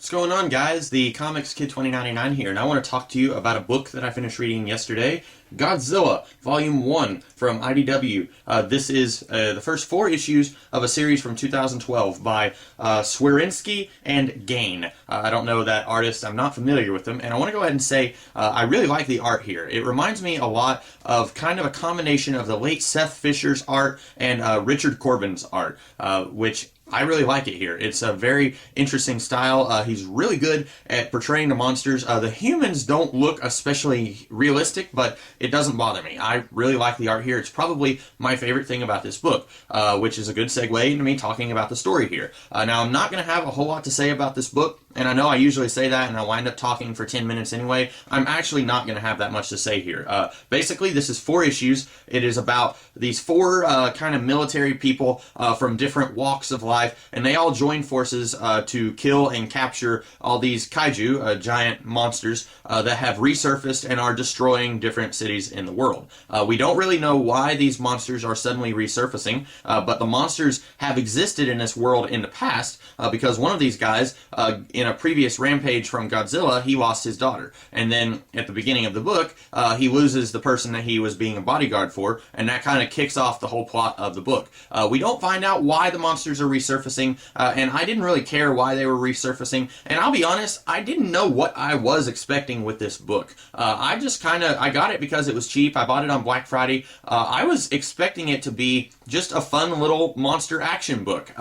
What's going on, guys? The Comics Kid 2099 here, and I want to talk to you about a book that I finished reading yesterday, Godzilla, Volume 1 from IDW. This is the first 4 issues of a series from 2012 by Swierinski and Gain. I don't know that artist, I'm not familiar with them, and I want to go ahead and say I really like the art here. It reminds me a lot of kind of a combination of the late Seth Fisher's art and Richard Corbin's art, which I really like it here. It's a very interesting style. He's really good at portraying the monsters. The humans don't look especially realistic, but it doesn't bother me. I really like the art here. It's probably my favorite thing about this book, which is a good segue into me talking about the story here. Now, I'm not going to have a whole lot to say about this book, and I know I usually say that and I wind up talking for 10 minutes anyway. I'm actually not going to have that much to say here. Basically, this is 4 issues. It is about these 4 kind of military people from different walks of life, and they all join forces to kill and capture all these kaiju, giant monsters, that have resurfaced and are destroying different cities in the world. We don't really know why these monsters are suddenly resurfacing, but the monsters have existed in this world in the past because one of these guys, in a previous rampage from Godzilla, he lost his daughter. And then at the beginning of the book, he loses the person that he was being a bodyguard for, and that kind of kicks off the whole plot of the book. We don't find out why the monsters are resurfacing, and I didn't really care why they were resurfacing, and I'll be honest, I didn't know what I was expecting with this book. I got it because it was cheap. I bought it on Black Friday. I was expecting it to be just a fun little monster action book.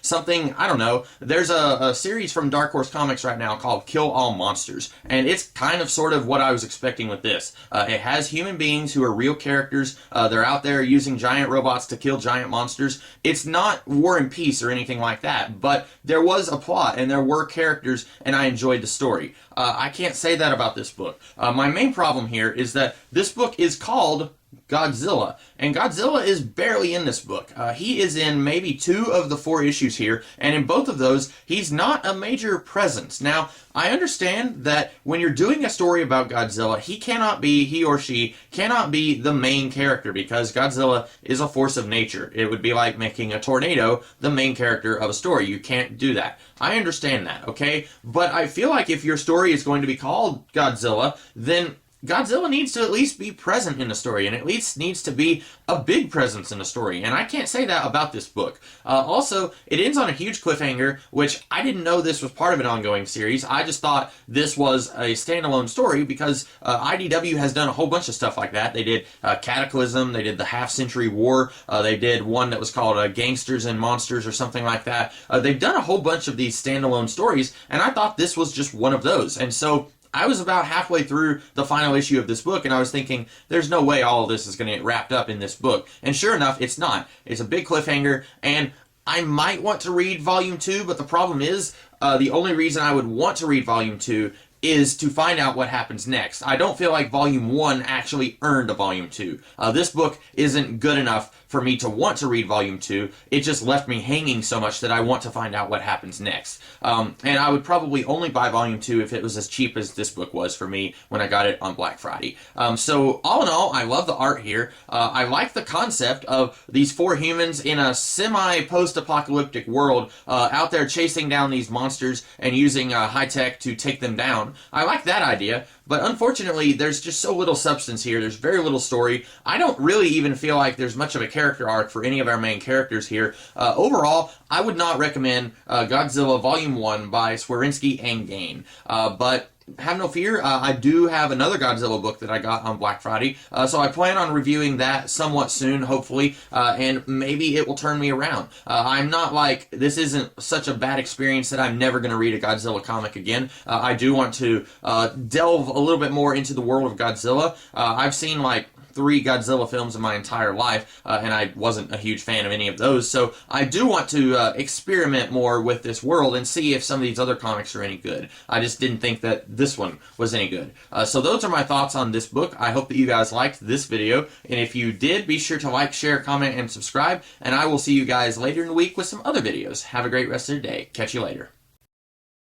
Something, I don't know, there's a series from Dark Horse Comics right now called Kill All Monsters, and it's kind of sort of what I was expecting with this. It has human beings who are real characters. They're out there using giant robots to kill giant monsters. It's not War and Peace or anything like that, but there was a plot and there were characters, and I enjoyed the story. I can't say that about this book. My main problem here is that this book is called Godzilla, and Godzilla is barely in this book. He is in maybe 2 of the 4 issues here, and in both of those, he's not a major presence. Now, I understand that when you're doing a story about Godzilla, he or she cannot be the main character because Godzilla is a force of nature. It would be like making a tornado the main character of a story. You can't do that. I understand that, okay? But I feel like if your story is going to be called Godzilla, then Godzilla needs to at least be present in the story, and at least needs to be a big presence in the story, and I can't say that about this book. Also, it ends on a huge cliffhanger, which I didn't know this was part of an ongoing series. I just thought this was a standalone story because IDW has done a whole bunch of stuff like that. They did Cataclysm, they did the Half-Century War, they did one that was called Gangsters and Monsters or something like that. They've done a whole bunch of these standalone stories, and I thought this was just one of those, and so I was about halfway through the final issue of this book, and I was thinking, there's no way all of this is going to get wrapped up in this book. And sure enough, it's not. It's a big cliffhanger, and I might want to read Volume 2, but the problem is, the only reason I would want to read Volume 2 is to find out what happens next. I don't feel like Volume 1 actually earned a Volume 2. This book isn't good enough for me to want to read Volume 2. It just left me hanging so much that I want to find out what happens next. And I would probably only buy Volume 2 if it was as cheap as this book was for me when I got it on Black Friday. So all in all, I love the art here. I like the concept of these 4 humans in a semi-post-apocalyptic world out there chasing down these monsters and using high-tech to take them down. I like that idea, but unfortunately, there's just so little substance here. There's very little story. I don't really even feel like there's much of a character arc for any of our main characters here. Overall, I would not recommend Godzilla Volume 1 by Swierinski and Gain, but have no fear, I do have another Godzilla book that I got on Black Friday, so I plan on reviewing that somewhat soon, hopefully, and maybe it will turn me around. I'm not like, this isn't such a bad experience that I'm never going to read a Godzilla comic again. I do want to delve a little bit more into the world of Godzilla. I've seen like 3 Godzilla films in my entire life, and I wasn't a huge fan of any of those, so I do want to experiment more with this world and see if some of these other comics are any good. I just didn't think that this one was any good. So those are my thoughts on this book. I hope that you guys liked this video, and if you did, be sure to like, share, comment, and subscribe, and I will see you guys later in the week with some other videos. Have a great rest of your day. Catch you later.